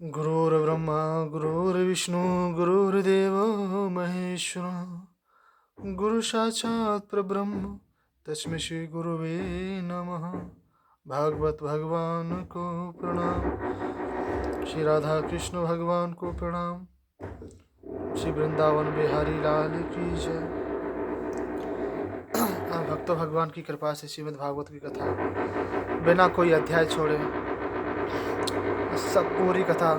गुरुर्ब्रह्मा गुरुर्विष्णु गुरुर्देवो महेश्वरा गुरुसाक्षात् परब्रह्म तस्मै श्री गुरुवे नमः। भागवत भगवान को प्रणाम, श्री राधा कृष्ण भगवान को प्रणाम, श्री वृंदावन बिहारी लाल की जय। भक्तों, भगवान की कृपा से श्रीमद् भागवत की कथा बिना कोई अध्याय छोड़े सब पूरी कथा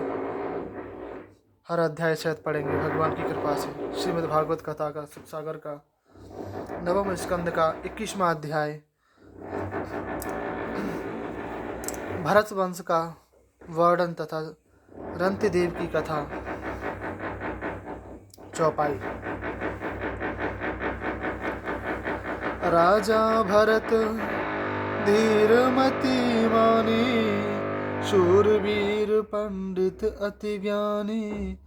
हर अध्याय सहित पढ़ेंगे भगवान की कृपा से। श्रीमद् भागवत कथा का सागर का नवम स्कंद का 21वां अध्याय, भरत वंश का वर्णन तथा रंति देव की कथा चौपाई। राजा भरत धीरमति मानी, शूरवीर पंडित अति ज्ञानी,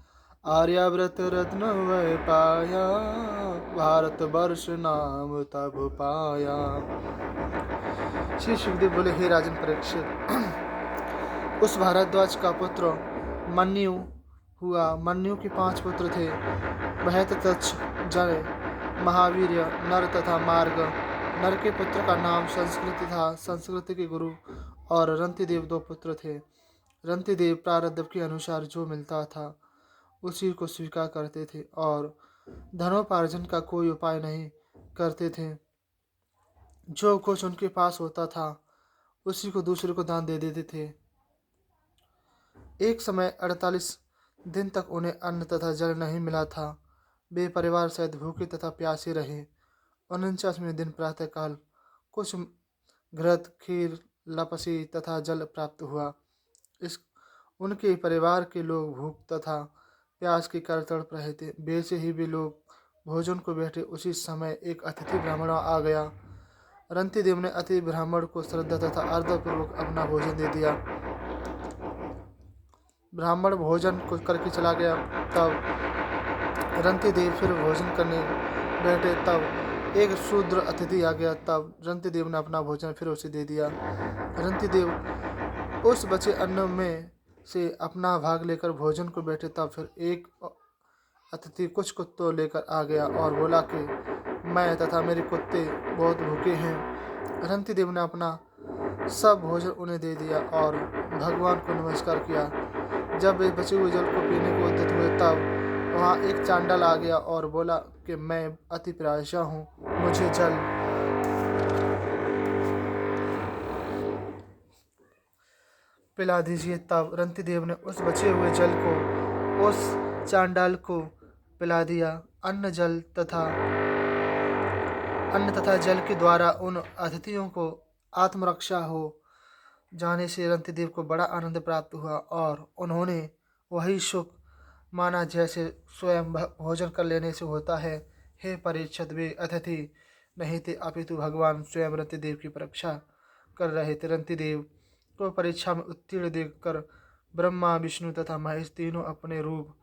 आर्याव्रत रत्न वै पाया, भारत वर्ष नाम तब पाया। श्री सुखदेव बोले, हे राजन परीक्षित, उस भारद्वाज का पुत्र मन्यु हुआ। मन्यु के 5 पुत्र थे, बहततच्छ, जय, महावीर्य, नर तथा मार्ग। नर के पुत्र का नाम संस्कृत था, संस्कृत के गुरु और रंतिदेव 2 पुत्र थे। रंतिदेव प्रारब्ध के अनुसार जो मिलता था उसी को स्वीकार करते थे और धनोपार्जन का कोई उपाय नहीं करते थे। जो कुछ उनके पास होता था उसी को दूसरे को दान दे देते थे। एक समय 48 दिन तक उन्हें अन्न तथा जल नहीं मिला था। वे परिवार सहित भूखे तथा प्यासे रहे। 49वें दिन प्रातःकाल कुछ घृत, खीर, लपसी तथा जल प्राप्त हुआ। उनके परिवार के लोग भूख तथा प्यास के कारण तड़प रहे थे। वैसे ही वे लोग भोजन को बैठे, उसी समय एक अतिथि ब्राह्मण आ गया। रंतिदेव ने अतिथि ब्राह्मण को श्रद्धा तथा आदरपूर्वक अपना भोजन दे दिया। ब्राह्मण भोजन को करके चला गया। तब रंतिदेव फिर भोजन करने बैठे, तब एक शूद्र अतिथि आ गया। तब रंतिदेव ने अपना भोजन फिर उसे दे दिया। रंतिदेव उस बचे अन्न में से अपना भाग लेकर भोजन को बैठे। तब फिर एक अतिथि कुछ कुत्तों लेकर आ गया और बोला कि मैं तथा मेरे कुत्ते बहुत भूखे हैं। रंतिदेव ने अपना सब भोजन उन्हें दे दिया और भगवान को नमस्कार किया। जब वे बचे हुए जल को पीने को उद्यत हुए, तब वहाँ एक चांडाल आ गया और बोला कि मैं अति प्यासा हूँ, मुझे जल पिला दीजिए। तब रंतिदेव ने उस बचे हुए जल को उस चांडाल को पिला दिया। अन्न तथा जल के द्वारा उन अतिथियों को आत्मरक्षा हो जाने से रंतिदेव को बड़ा आनंद प्राप्त हुआ और उन्होंने वही सुख माना जैसे स्वयं भोजन कर लेने से होता है। हे परीक्षित, वे अतिथि नहीं थे अपितु भगवान स्वयं रंतिदेव की परीक्षा कर रहे थे। रंतिदेव को परीक्षा में उत्तीर्ण देखकर ब्रह्मा, विष्णु तथा महेश तीनों अपने रूप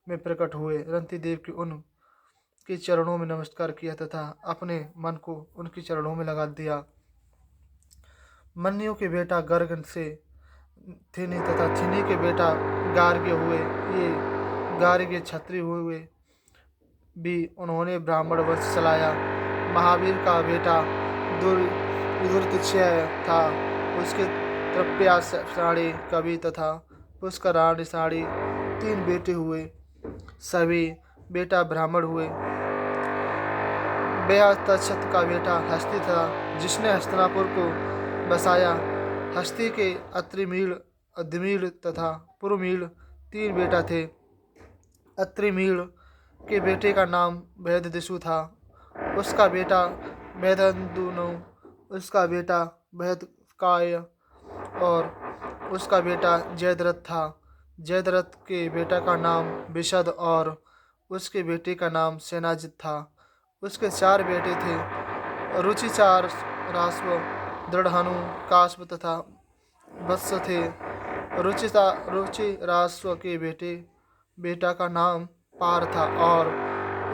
में प्रकट हुए। रंतिदेव के उनके चरणों में नमस्कार किया तथा अपने मन को उनके चरणों में लगा दिया। मन्यु के बेटा गर्ग से थिनी तथा थिनी के बेटा गार्ग्य हुए। ये गार्ग्य क्षत्रिय हुए भी उन्होंने ब्राह्मण वंश चलाया। महावीर का बेटा दुर्तक्षय था। उसके त्रप्यासाणी, कवि तथा पुष्कराणी साणी 3 बेटे हुए। सभी बेटा ब्राह्मण हुए। बेहतक्षत का बेटा हस्ती था, जिसने हस्तिनापुर को बसाया। हस्ती के अत्रिमील, अद्यमील तथा पुरुमील 3 बेटा थे। अत्रिमील के बेटे का नाम वेददिशु था। उसका बेटा वेदन्दुनु, उसका बेटा वेदकाय और उसका बेटा जयद्रथ था। जयद्रथ के बेटा का नाम विशद और उसके बेटे का नाम सेनाजित था। उसके 4 बेटे थे। रुचिचार, रास्व, दृढ़हनु, काश्व तथा वत्स थे। रुचिरास्व के बेटा का नाम पार था और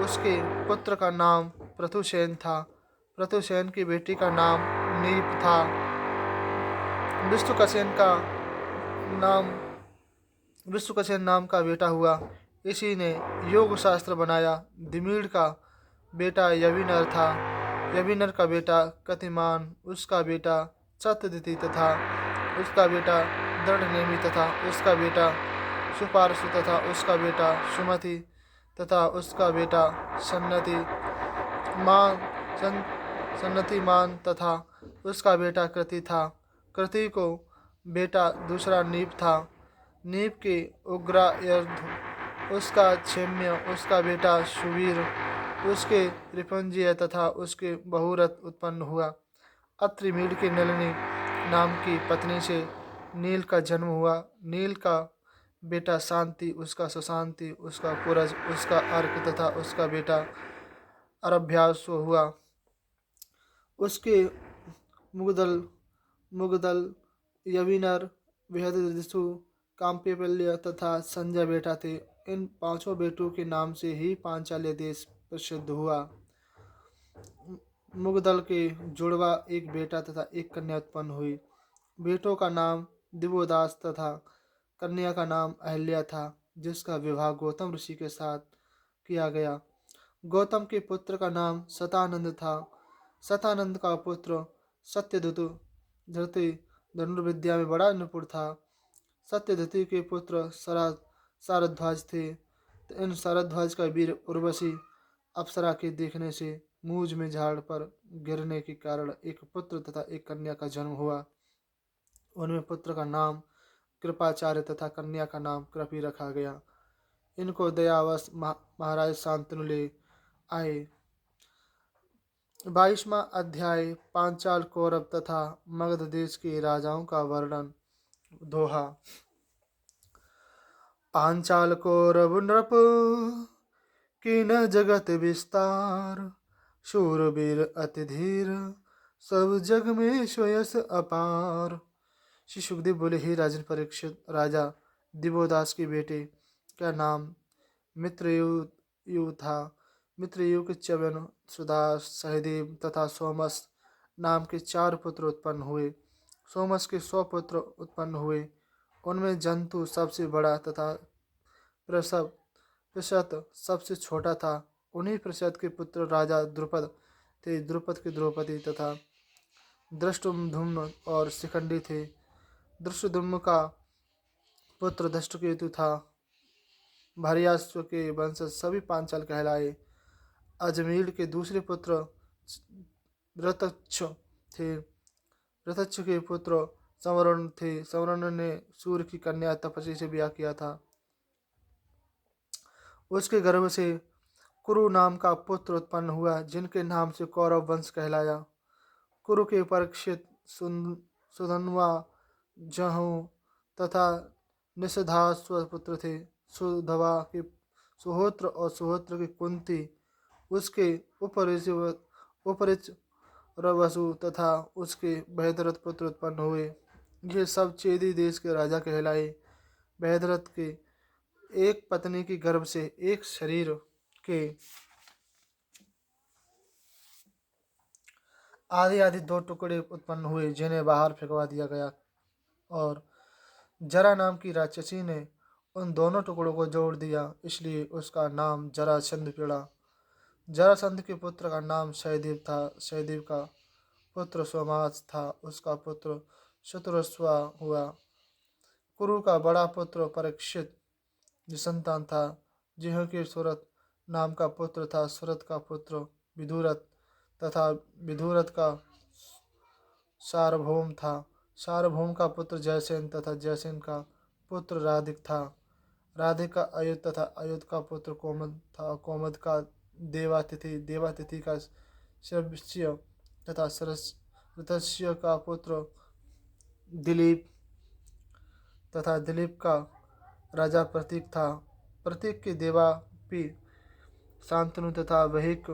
उसके पुत्र का नाम पृथुसेन था। पृथुसेन की बेटी का नाम नीप था। विष्णुकसेन का नाम विश्वक्सेन नाम का बेटा हुआ। इसी ने योग शास्त्र बनाया। दिमीड़ का बेटा यविनर था। यविनर का बेटा कतिमान, उसका बेटा सत्यदिति तथा उसका बेटा दृढ़नेमि तथा उसका बेटा सुपार्श्व तथा उसका बेटा सुमति तथा उसका बेटा सन्नति मान सन, सन्नति मान तथा उसका बेटा कृति था। कृति को बेटा दूसरा नीप था। नीप के उग्रायर्ध उसका क्षेम्य, उसका बेटा सुवीर, उसके रिपुंजय तथा उसके बहुरथ उत्पन्न हुआ। अत्रिमीड की नलिनी नाम की पत्नी से नील का जन्म हुआ। नील का बेटा शांति, उसका सुशांति, उसका पुरज, उसका अर्क तथा उसका बेटा अरभ्यासु हुआ। उसके मुगदल मुगदल यविनर बृहदिषु काम्यपल्य तथा संजय बेटा थे। इन पांचों बेटों के नाम से ही पांचाल्य देश प्रसिद्ध हुआ। मुगदल के जुड़वा एक बेटा तथा एक कन्या उत्पन्न हुई। बेटों का नाम दिवोदास तथा कन्या का नाम अहल्या था, जिसका विवाह गौतम ऋषि के साथ किया गया। गौतम के पुत्र का नाम सतानंद था। सतानंद का पुत्र सत्यधुतु धृति धनुर्विद्या में बड़ा निपुण था। सत्यधुति के पुत्र सारद्वाज थे। तो इन सारद्वाज का वीर उर्वशी अप्सरा के देखने से मूज में झाड़ पर गिरने के कारण एक पुत्र तथा एक कन्या का जन्म हुआ। उनमें पुत्र का नाम कृपाचार्य तथा कन्या का नाम कृपी रखा गया। इनको दयावश महाराज शांतनु ले आए। 22वां अध्याय पांचाल कौरव तथा मगध देश के राजाओं का वर्णन। दोहा। पांचाल कौरव नृप कीन जगत विस्तार, शूरवीर अति धीर सब जग में श्रेयस अपार। श्री सुखदेव बोले, हे राजन परीक्षित, राजा दिवोदास के बेटे का नाम मित्रयु था। मित्रयु के च्यवन, सुदास, सहदेव तथा सोमस नाम के 4 पुत्र उत्पन्न हुए। सोमस के 100 पुत्र उत्पन्न हुए। उनमें जंतु सबसे बड़ा तथा प्रसत सबसे छोटा था। उन्हीं प्रसत के पुत्र राजा द्रुपद थे। द्रुपद के द्रौपदी तथा दृष्टुम्न और शिखंडी थे। दृष्टुम्न का पुत्र दृष्टकेतु था। भार्याश्व के वंशज सभी पांचाल कहलाए। अजमेर के दूसरे पुत्र रतच्छ थे। रतच्छ के पुत्र संवरण थे। संवरण ने सूर्य की कन्या तपस्वी से ब्याह किया था। उसके गर्भ से कुरु नाम का पुत्र उत्पन्न हुआ, जिनके नाम से कौरव वंश कहलाया। कुरु के परीक्षित, सुधन्वा, जहु तथा निषधास्व पुत्र थे। सुधवा के सुहोत्र और सुहोत्र की कुंती, उसके उपरिच रवसु तथा उसके भयद्रथ पुत्र उत्पन्न हुए। ये सब चेदी देश के राजा कहलाए। भयद्रथ के एक पत्नी की गर्भ से एक शरीर के आधे आधे 2 टुकड़े उत्पन्न हुए, जिन्हें बाहर फेंकवा दिया गया। और जरा नाम की राक्षसी ने उन दोनों टुकड़ों को जोड़ दिया, इसलिए उसका नाम जरासंध पड़ा। जरासंध के पुत्र का नाम सहदेव था। सहदेव का पुत्र सोमास था। उसका पुत्र शत्रुस्वा हुआ। कुरु का बड़ा पुत्र परीक्षित निसंतान था। जिह के सुरत नाम का पुत्र था। सुरत का पुत्र विधुरथ तथा विधुरथ का सार्वभौम था। सार्वभौम का पुत्र जयसेन तथा जयसेन का पुत्र राधिक था। राधिक का अयुध तथा अयुध का पुत्र कोमद था। कोमद का देवातिथि, देवातिथि का श्रवस्य तथा सरस्य का पुत्र दिलीप तथा दिलीप का राजा प्रतीक था। प्रतीक के देवापी शांतनु तथा वहिक।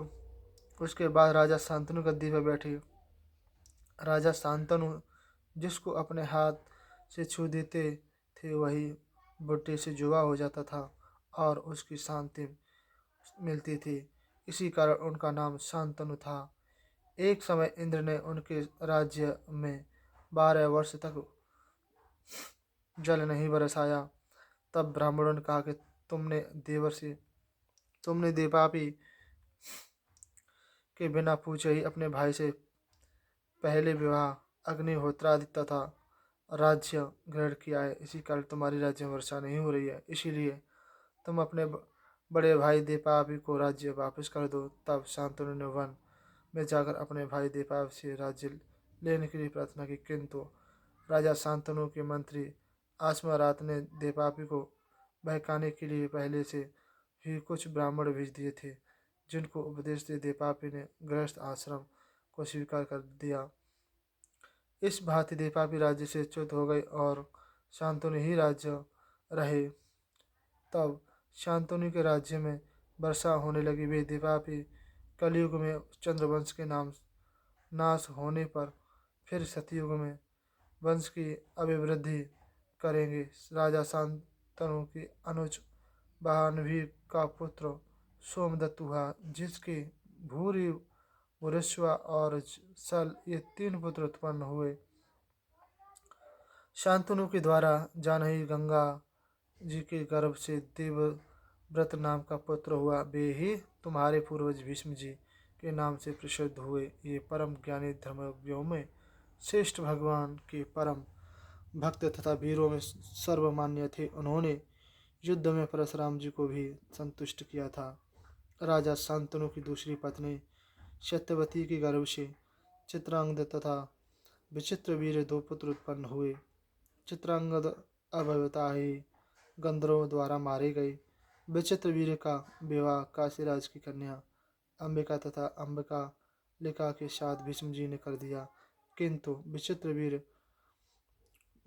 उसके बाद राजा शांतनु गद्दी पर बैठे। राजा शांतनु जिसको अपने हाथ से छू देते थे, वही बुट्टे से जुआ हो जाता था और उसकी शांति मिलती थी। इसी कारण उनका नाम शांतनु था। एक समय इंद्र ने उनके राज्य में 12 वर्ष तक जल नहीं बरसाया। तब ब्राह्मणों ने कहा कि तुमने देवपापी के बिना पूछे ही अपने भाई से पहले विवाह अग्निहोत्रादि तथा राज्य ग्रहण किया है। इसी कारण तुम्हारी राज्य में वर्षा नहीं हो रही है। इसीलिए तुम अपने बड़े भाई देवपापी को राज्य वापस कर दो। तब शांतनु ने वन में जाकर अपने भाई देवपापी से राज्य लेने के लिए प्रार्थना की, किंतु राजा शांतनु के मंत्री आसमारात ने देवपापी को बहकाने के लिए पहले से ही कुछ ब्राह्मण भेज दिए थे, जिनको उपदेश दे देवपापी ने गृहस्थ आश्रम को स्वीकार कर दिया। इस भांति देवपापी राज्य से च्युत हो गए और शांतनु ही राज्य रहे। तब शांतनु के राज्य में वर्षा होने लगी। वे देवपापी कलयुग में चंद्रवंश के नाम नाश होने पर फिर सतयुग में वंश की अभिवृद्धि करेंगे। राजा शांतनु की अनुज बहानवी का पुत्र सोमदत्त हुआ, जिसके भूरि भूरिश्वा और सल ये 3 पुत्र उत्पन्न हुए। शांतनु के द्वारा जानही गंगा जी के गर्भ से देवव्रत नाम का पुत्र हुआ। वे ही तुम्हारे पूर्वज भीष्म जी के नाम से प्रसिद्ध हुए। ये परम ज्ञानी धर्मज्ञों में श्रेष्ठ, भगवान के परम भक्त तथा वीरों में सर्वमान्य थे। उन्होंने युद्ध में परशुराम जी को भी संतुष्ट किया था। राजा शांतनु की दूसरी पत्नी सत्यवती के गर्भ से चित्रांगद तथा विचित्रवीर्य 2 पुत्र उत्पन्न हुए। चित्रांगद अभवता ही गंधर्वों द्वारा मारे गए। विचित्रवीर्य का विवाह काशीराज की कन्या अंबिका तथा अंबिकालिका के साथ भीष्म जी ने कर दिया, किंतु विचित्रवीर्य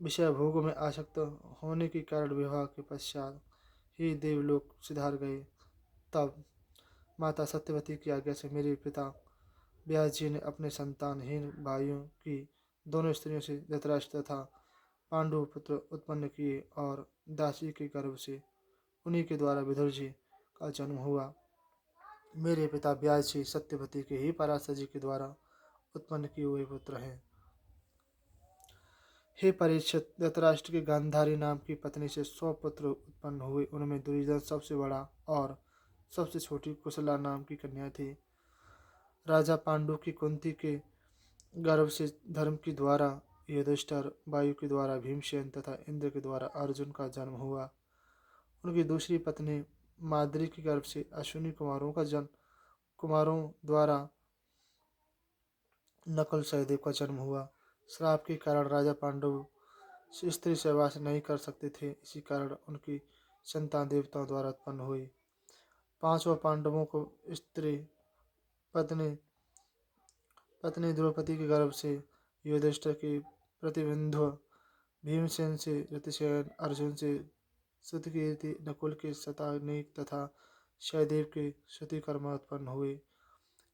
विषय भोग में आसक्त होने के कारण विवाह के पश्चात ही देवलोक सिधार गए। तब माता सत्यवती की आज्ञा से मेरे पिता व्यास जी ने अपने संतानहीन भाइयों की दोनों स्त्रियों से धृतराष्ट्र तथा पांडु पुत्र उत्पन्न किए और दासी के गर्भ से उन्हीं के द्वारा विदुर जी का जन्म हुआ। मेरे पिता व्यास जी सत्यवती के ही पराशर जी के द्वारा उत्पन्न किए हुए पुत्र हैं। हे परीक्षित, धृतराष्ट्र की गांधारी नाम की पत्नी से 100 पुत्र उत्पन्न हुए। उनमें दुर्योधन सबसे बड़ा और सबसे छोटी कुशला नाम की कन्या थी। राजा पांडु की कुंती के गर्भ से धर्म के द्वारा युधिष्ठिर, वायु के द्वारा भीमसेन तथा इंद्र के द्वारा अर्जुन का जन्म हुआ। उनकी दूसरी पत्नी माद्री के गर्भ से अश्विनी कुमारों द्वारा नकुल सहदेव का जन्म हुआ। श्राप के कारण राजा पांडु स्त्री सहवास नहीं कर सकते थे, इसी कारण उनकी संतान देवताओं द्वारा उत्पन्न हुई। 5 पांडवों को स्त्री पत्नी द्रौपदी के गर्भ से युधिष्ठिर के प्रतिबंधु, भीमसेन से ऋतुसेन, अर्जुन से श्रुतकीर्ति, नकुल के शतानीक तथा सहदेव के श्रुतिकर्मा उत्पन्न हुए।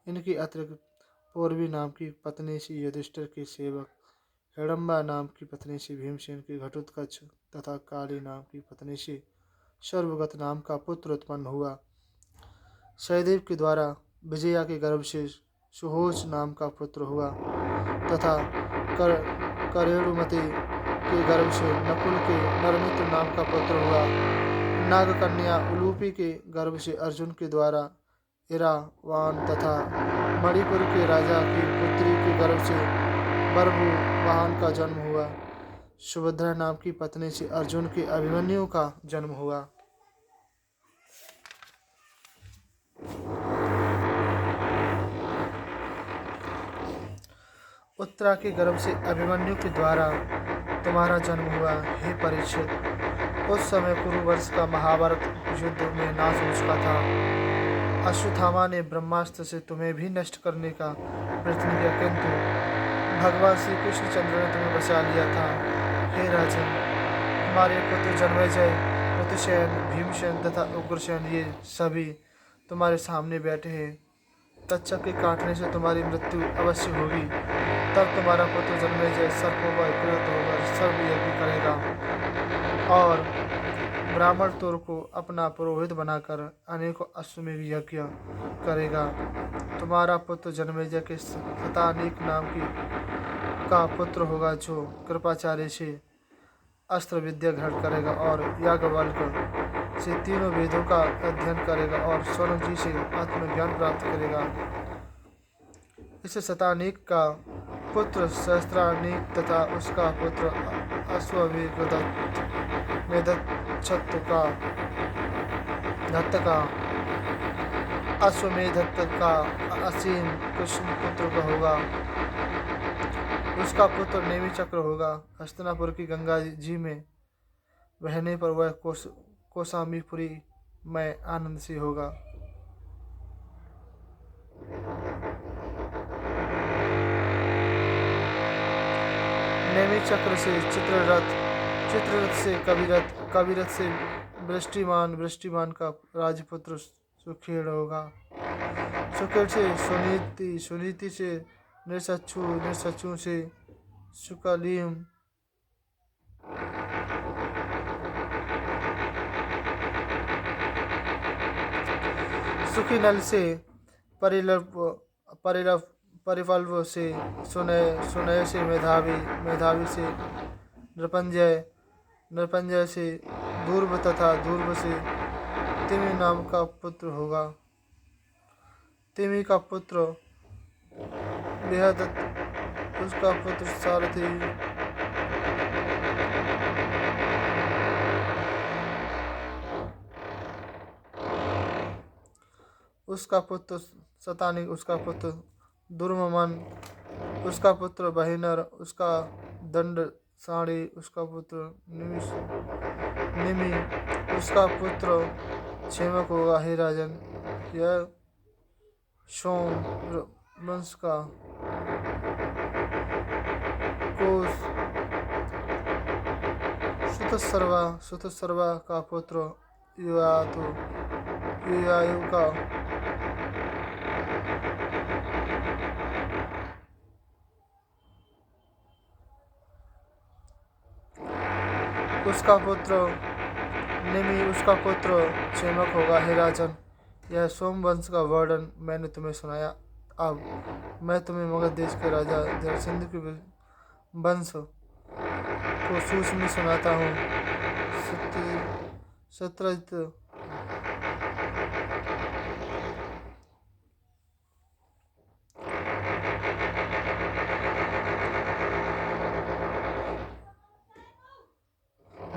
इनकी अतिरिक्त पूर्वी नाम की पत्नी से युधिष्ठिर के सेवक, हिडम्बा नाम की पत्नी से भीमसेन के घटोत्कच तथा काली नाम की पत्नी से सर्वगत नाम का पुत्र उत्पन्न हुआ। सहदेव के द्वारा विजया के गर्भ से सुहोज नाम का पुत्र हुआ तथा करेणुमति के गर्भ से नकुल के नरमित्र नाम का पुत्र हुआ। नागकन्या उलूपी के गर्भ से अर्जुन के द्वारा इरावान तथा मणिपुर के राजा की पुत्री के गर्भ से बरभु वाहन का जन्म हुआ। सुभद्रा नाम की पत्नी से अर्जुन के अभिमन्यु का जन्म हुआ। उत्तरा के गर्भ से अभिमन्यु के द्वारा तुम्हारा जन्म हुआ। हे परीक्षित, उस समय कुरुवंश का महाभारत युद्ध में नाश हो चुका था। अश्वत्थामा ने ब्रह्मास्त्र से तुम्हें भी नष्ट करने का प्रयत्न किया, किंतु भगवान श्री कृष्णचंद्र ने तुम्हें बचा लिया था। हे राजन, तुम्हारे पुत्र जन्मेजय, ऋतुसेन, भीमसेन तथा उग्रसेन ये सभी तुम्हारे सामने बैठे हैं। तक्षक के काटने से तुम्हारी मृत्यु अवश्य होगी। तब तुम्हारा पुत्र जन्मेजय सर्पों पर क्रोध होकर सर्वयज्ञ करेगा और ब्राह्मण तुर को अपना पुरोहित बनाकर अनेकों अश्वमेध यज्ञ करेगा। तुम्हारा पुत्र जन्मेजय के शतानीक नाम का पुत्र होगा, जो कृपाचार्य से अस्त्र विद्या ग्रहण करेगा और याज्ञवल्क से तीनों वेदों का अध्ययन करेगा और सौनक जी से आत्मज्ञान प्राप्त करेगा। इस शतानीक का पुत्र सहस्त्रानीक तथा उसका पुत्र मेधच्छत्त का दत्त का अश्वमेधत्त का असीम कृष्ण पुत्र का होगा। उसका पुत्र नेमि चक्र होगा। हस्तिनापुर की गंगा जी में बहने पर वह कौशाम्बीपुरी में आनंद से होगा। नेमि चक्र से चित्ररथ, चित्ररथ से कविरथ, कविरथ से वृष्टिमान, वृष्टिमान का राजपुत्र सुखेड़ होगा। सुखेड़ से सुनीति, सुनीति से नृशंसु, नृशंसु से शुकलीम, सुखीनल से परिपल्व से सुनय, सुनय से मेधावी, मेधावी से नृपंजय, नृपंजय से ध्रुव तथा ध्रुव से तिमि नाम का पुत्र होगा। तिमि का पुत्र बेहदत्त, उसका पुत्र सारथी, उसका पुत्र शतानिक, उसका पुत्र दुर्ममन, उसका पुत्र बहिनर, उसका दंड साड़ी, उसका पुत्र निमि, उसका पुत्र क्षेमक होगा। हे राजन, यह सोम वंश का कोश सुतसर्वा का पुत्र युयातु, युयायु का उसका पुत्र निमि, उसका पुत्र क्षेमक होगा। हे राजन, यह सोम वंश का वर्णन मैंने तुम्हें सुनाया। अब मैं तुम्हें मगध देश के राजा जरासंध के वंश को सूक्ष्म सुनाता हूँ। सत्यजित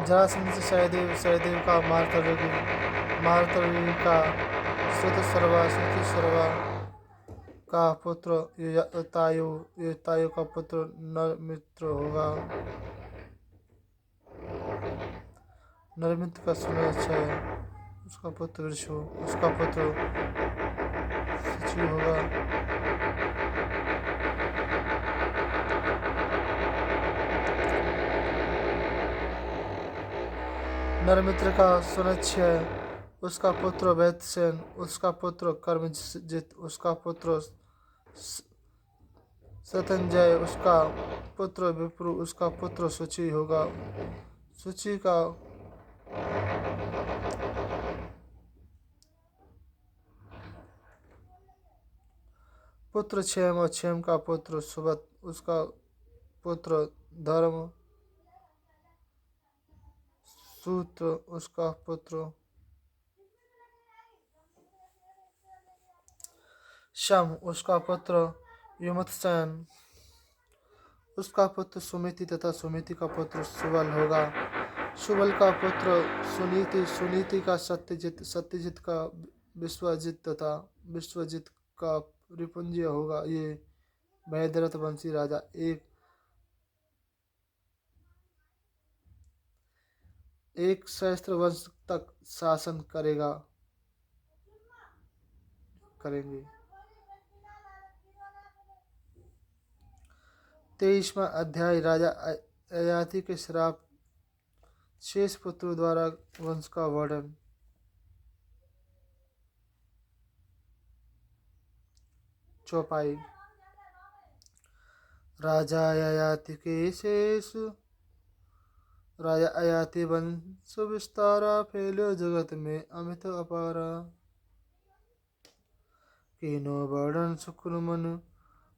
जरासंध से सहदेव, सहदेव का मारतर्वी का श्रुतसर्वा का पुत्र युतायु, युतायु का पुत्र नरमित्र होगा। नरमित्र का सुनय, उसका पुत्र वृषु, उसका पुत्र शिशु होगा। नरमित्र का सुनच्छय, उसका पुत्र वैतसेन, उसका पुत्र कर्मजित, उसका पुत्र सतंजय, उसका पुत्र विप्रु, उसका पुत्र सुचि होगा। सुचि का पुत्र क्षेम और क्षेम का पुत्र सुबत, उसका पुत्र धर्म सूत्र, उसका पुत्र शम, उसका पुत्र युमत्सेन, उसका पुत्र सुमिति तथा सुमिति का पुत्र सुबल होगा। सुबल का पुत्र सुनीति, सुनीति का सत्यजित, सत्यजित का विश्वजित तथा विश्वजित का रिपुंजय होगा। ये भयद्रथ वंशी राजा एक सहस्त्र वर्ष तक शासन करेंगे। 23वां अध्याय राजा ययाति के श्राप, शेष पुत्रों द्वारा वंश का वर्णन। चौपाई। राजा ययाति के शेष, राजा ययाति वंश विस्तारा, फैलो जगत में अमित अपारा। कीनो वर्णन शुक्र मन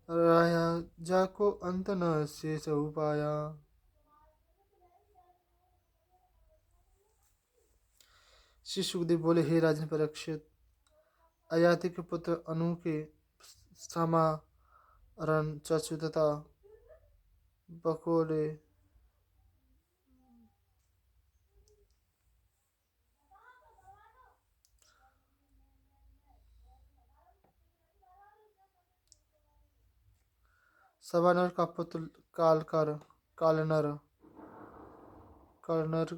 राया, जाको अंत न शेष उपाया। श्री सुखदेव बोले, हे राजन परीक्षित, अयाति के पुत्र अनु के समारण चक्षु तथा बकोले सवानर का पुत्र कालनर कलनर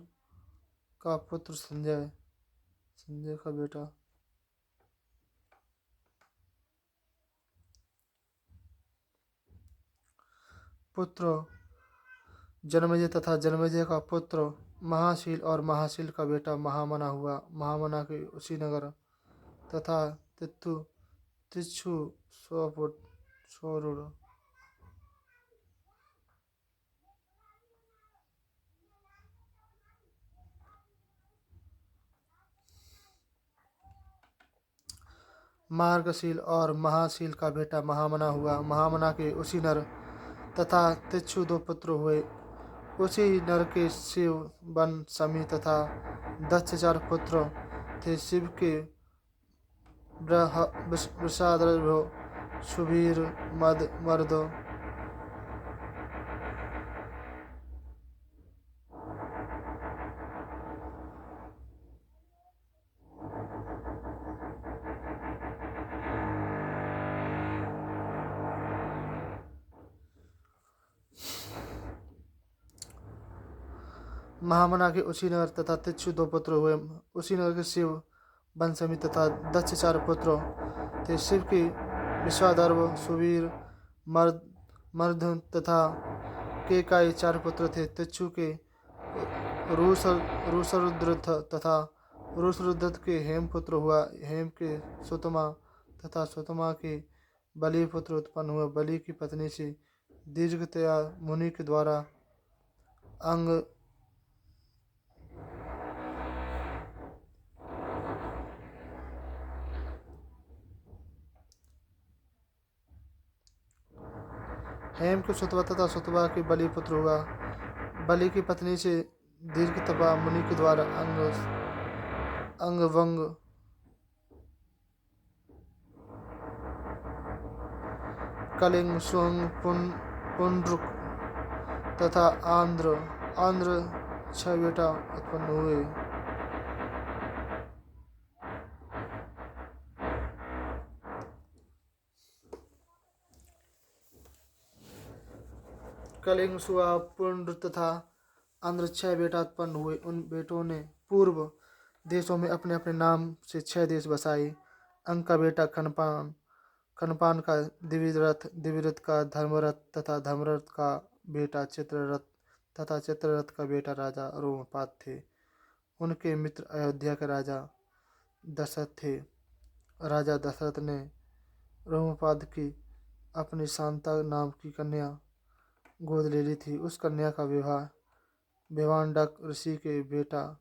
का पुत्र संजय का बेटा पुत्र जन्मेजय तथा जन्मेजय का पुत्र महाशील और महाशील का बेटा महामना हुआ। महामना के उसी नगर तथा तिच्छु स्वरूढ़ मार्गशील और महाशील का बेटा महामना हुआ। महामना के उसी नर तथा तिच्छु दो पुत्र हुए। उसी नर के शिव वन समी तथा 10 से 4 पुत्र थे। शिव के वृषाद्रभ्यो सुबीर मर्द महामना के उसी नगर तथा तिच्छु दो पुत्र हुए। उसी नगर के शिव वंशमी तथा 10 से 4 पुत्र थे। शिव के विश्वाधर्व सुवीर मर्द तथा केकाई 4 पुत्र थे। तिच्छु के रूसरुद्र तथा रूसरुद्र के हेम पुत्र हुआ। हेम के सुतमा तथा सुतमा के बलि पुत्र उत्पन्न हुआ। बलि की पत्नी से दीर्घतया मुनि के द्वारा अंग हेम के सुतवा तथा सुतवा के बलि पुत्र हुआ। बलि की पत्नी से दीर्घ तपा मुनि के द्वारा अंग वंग कलिंग सुंग पुंड्रुक तथा आंध्र 6 बेटा उत्पन्न हुए। कलिंग सुआ पुंड्र तथा आंध्र 6 बेटा उत्पन्न हुए। उन बेटों ने पूर्व देशों में अपने अपने नाम से 6 देश बसाए। अंग का बेटा खनपान का दिविरथ का धर्मरथ तथा धर्मरथ का बेटा चित्ररथ तथा चित्ररथ का बेटा राजा रोमपाद थे। उनके मित्र अयोध्या के राजा दशरथ थे। राजा दशरथ ने रोमपाद की अपनी शांता नाम की कन्या गोद ले ली थी। उस कन्या का विवाह बेवांडक ऋषि के बेटा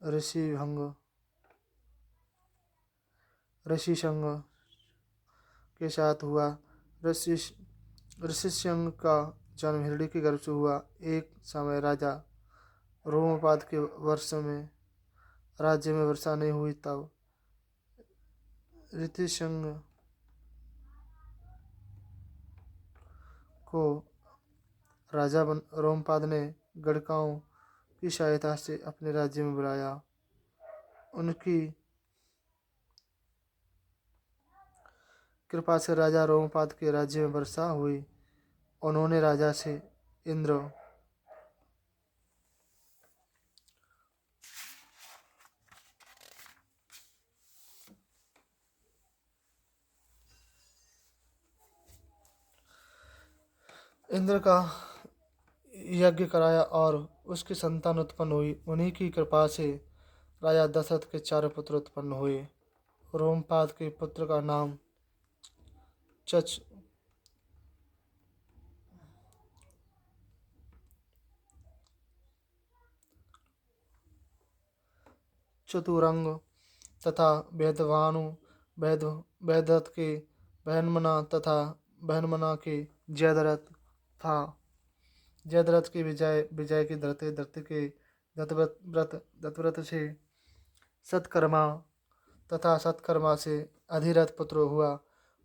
ऋषिशंग के साथ हुआ। ऋषिशंग का जन्म हिरणी के गर्भ से हुआ। एक समय राजा रोमपाद के वर्ष में राज्य में वर्षा नहीं हुई, तब ऋषिशंग को राजा रोमपाद ने गणकाओं की सहायता से अपने राज्य में बुलाया। उनकी कृपा से राजा रोमपाद के राज्य में वर्षा हुई। उन्होंने राजा से इंद्र का यज्ञ कराया और उसकी संतान उत्पन्न हुई। उन्हीं की कृपा से राजा दशरथ के 4 पुत्र उत्पन्न हुए। रोमपाद के पुत्र का नाम चतुरंग तथा वेदरथ के बहनमना तथा बहनमना के जयद्रथ था। जयद्रथ की विजय की धरते के दत्तव्रत से सत्कर्मा तथा सत्कर्मा से अधिरथ पुत्र हुआ।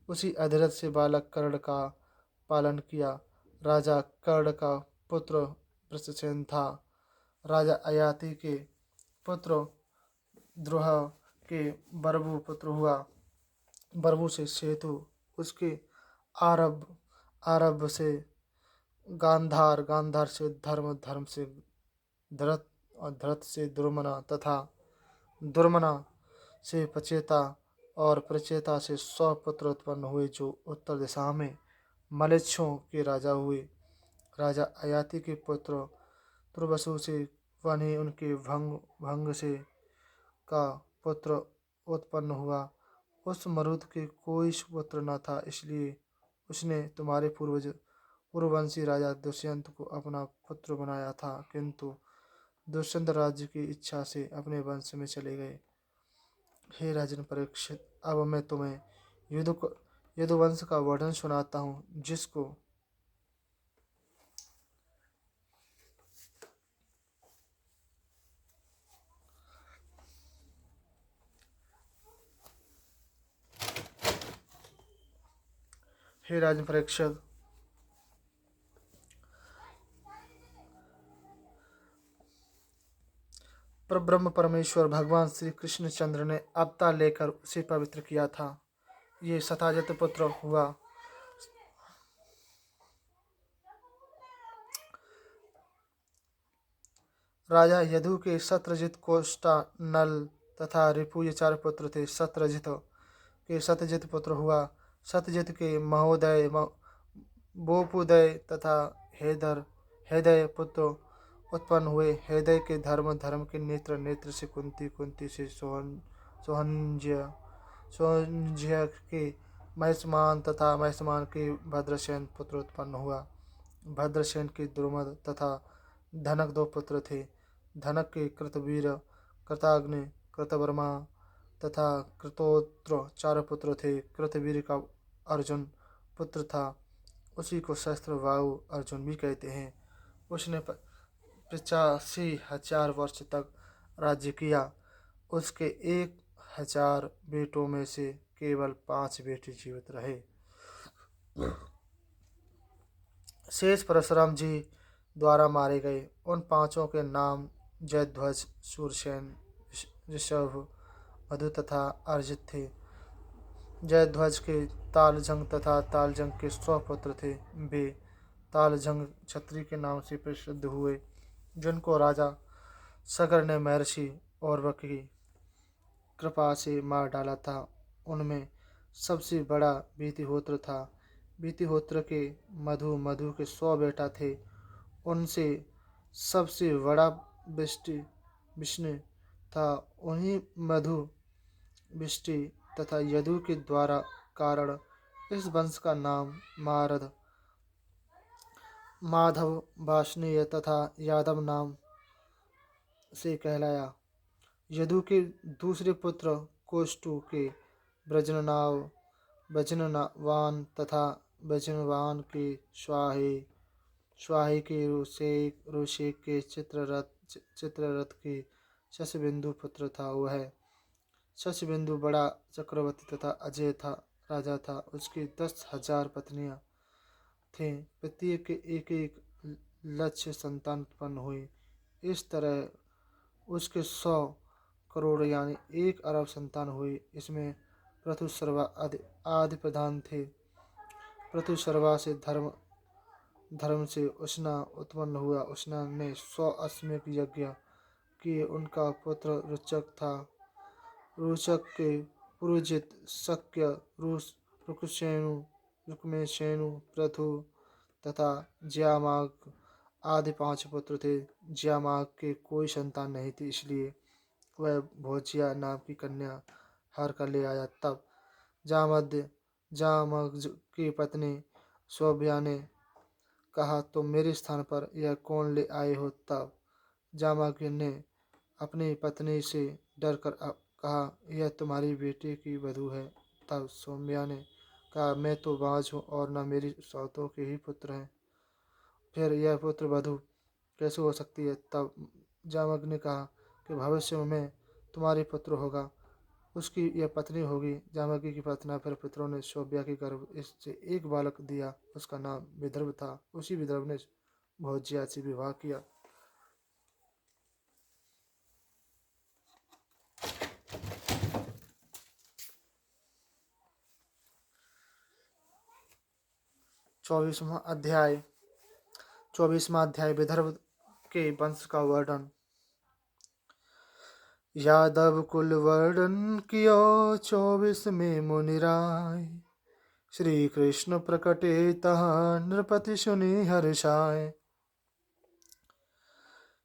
उसी अधिरथ से बालक कर्ण का पालन किया। राजा कर्ण का पुत्र वृषसेन था। राजा अयाति के पुत्र द्रोह के बरबु पुत्र हुआ। बरबु से सेतु, उसके आरब, आरब से गांधार, गांधार से धर्म, धर्म से धरत और धरत से दुर्मना तथा दुर्मना से प्रचेता और प्रचेता से 100 पुत्र उत्पन्न हुए जो उत्तर दिशा में मलेच्छों के राजा हुए। राजा अयाति के पुत्र तुर्वसु से वनी उनके भंग से का पुत्र उत्पन्न हुआ। उस मरुद के कोई पुत्र न था, इसलिए उसने तुम्हारे पूर्वज पूर्ववंशी राजा दुष्यंत को अपना पुत्र बनाया था, किंतु दुष्यंत राज्य की इच्छा से अपने वंश में चले गए। हे राजन परीक्षित, अब मैं तुम्हें यदुवंश का वर्णन सुनाता हूँ, जिसको हे राजन परीक्षित, परब्रह्म परमेश्वर भगवान श्री कृष्णचंद्र ने अवतार लेकर उसे पवित्र किया था। ये सताजत पुत्र हुआ। राजा यदु के सत्रजित, कोष्टा, नल तथा रिपु ये 4 पुत्र थे। सत्रजित के सत्यजित पुत्र हुआ। सत्यजित के महोदय बोपुदय तथा हेदय पुत्र उत्पन्न हुए। हेदय के धर्म, धर्म के नेत्र, नेत्र से कुंती, कुंती से सोहंज्य, सोहंज्य के महिष्मान तथा महिष्मान के भद्रसेन पुत्र उत्पन्न हुआ। भद्रसेन के द्रुमद तथा धनक 2 पुत्र थे। धनक के कृतवीर, कृताग्नि, कृतवर्मा तथा कृतोत्र 4 पुत्र थे। कृतवीर का अर्जुन पुत्र था, उसी को शस्त्र वायु अर्जुन भी कहते हैं। उसने 85,000 वर्ष तक राज्य किया। उसके 1,000 बेटों में से केवल 5 बेटे जीवित रहे। शेष परशुराम जी द्वारा मारे गए। उन 5 के नाम जयध्वज, सूरसेन, ऋषभ, मधु तथा अर्जित थे। जयध्वज के तालजंग तथा तालजंग के 100 पुत्र थे। वे तालजंग क्षत्रिय के नाम से प्रसिद्ध हुए, जिनको राजा सगर ने महर्षि और की कृपा से मार डाला था। उनमें सबसे बड़ा बीतिहोत्र था। बीतिहोत्र के मधु, मधु के 100 बेटा थे। उनसे सबसे बड़ा विष्णु था। उन्हीं मधु, विष्टि तथा यदु के द्वारा कारण इस वंश का नाम माधव, वाष्णेय तथा यादव नाम से कहलाया। यदु के दूसरे पुत्र कोष्टु के वज्रनवान तथा वज्रनवान के स्वाहे के रोशेक के चित्ररथ के शशबिंदु पुत्र था। वह शशबिंदु बड़ा चक्रवर्ती तथा अजय था, राजा था। उसकी 10,000 पत्नियां थीं। प्रत्येक के एक एक लक्ष्य संतान उत्पन्न हुई। इस तरह उसके 100 करोड़ यानी 1 अरब संतान हुई। इसमें पृथुसर्वा आदि प्रधान थे। पृथुसर्वा से धर्म से उष्णा उत्पन्न हुआ। उष्णा ने 100 अश्वमेध यज्ञ किए। उनका पुत्र रुचक था। रुचक के पुरुजित, शक्य, रुक्मेशेनु, पृथु तथा ज्यामाग आदि 5 पुत्र थे। ज्यामाग के कोई संतान नहीं थी, इसलिए वह भोजिया नाम की कन्या हर कर ले आया। तब जामग की पत्नी सौभ्या ने कहा, तुम मेरे स्थान पर यह कौन ले आए हो? तब जामग ने अपनी पत्नी से डरकर कहा, यह तुम्हारी बेटे की वधू है। तब सौम्या ने कहा, मैं तो बाँझ हूँ और न मेरी सौतों के ही पुत्र हैं, फिर यह पुत्र वधू कैसे हो सकती है? तब जामग ने कहा कि भविष्य में तुम्हारी पुत्र होगा, उसकी यह पत्नी होगी। जामगी की प्रार्थना पर पितरों ने शोभ्या के गर्भ इससे एक बालक दिया, उसका नाम विदर्भ था। उसी विदर्भ ने भोज्या से विवाह किया। चौबीसवां अध्याय 24वां अध्याय विदर्भ के वंश का वर्णन। यादव कुल वर्णन कियो 24 में मुनिराय। श्री कृष्ण प्रकटे तहाँ नृपति सुनि हर्षाय।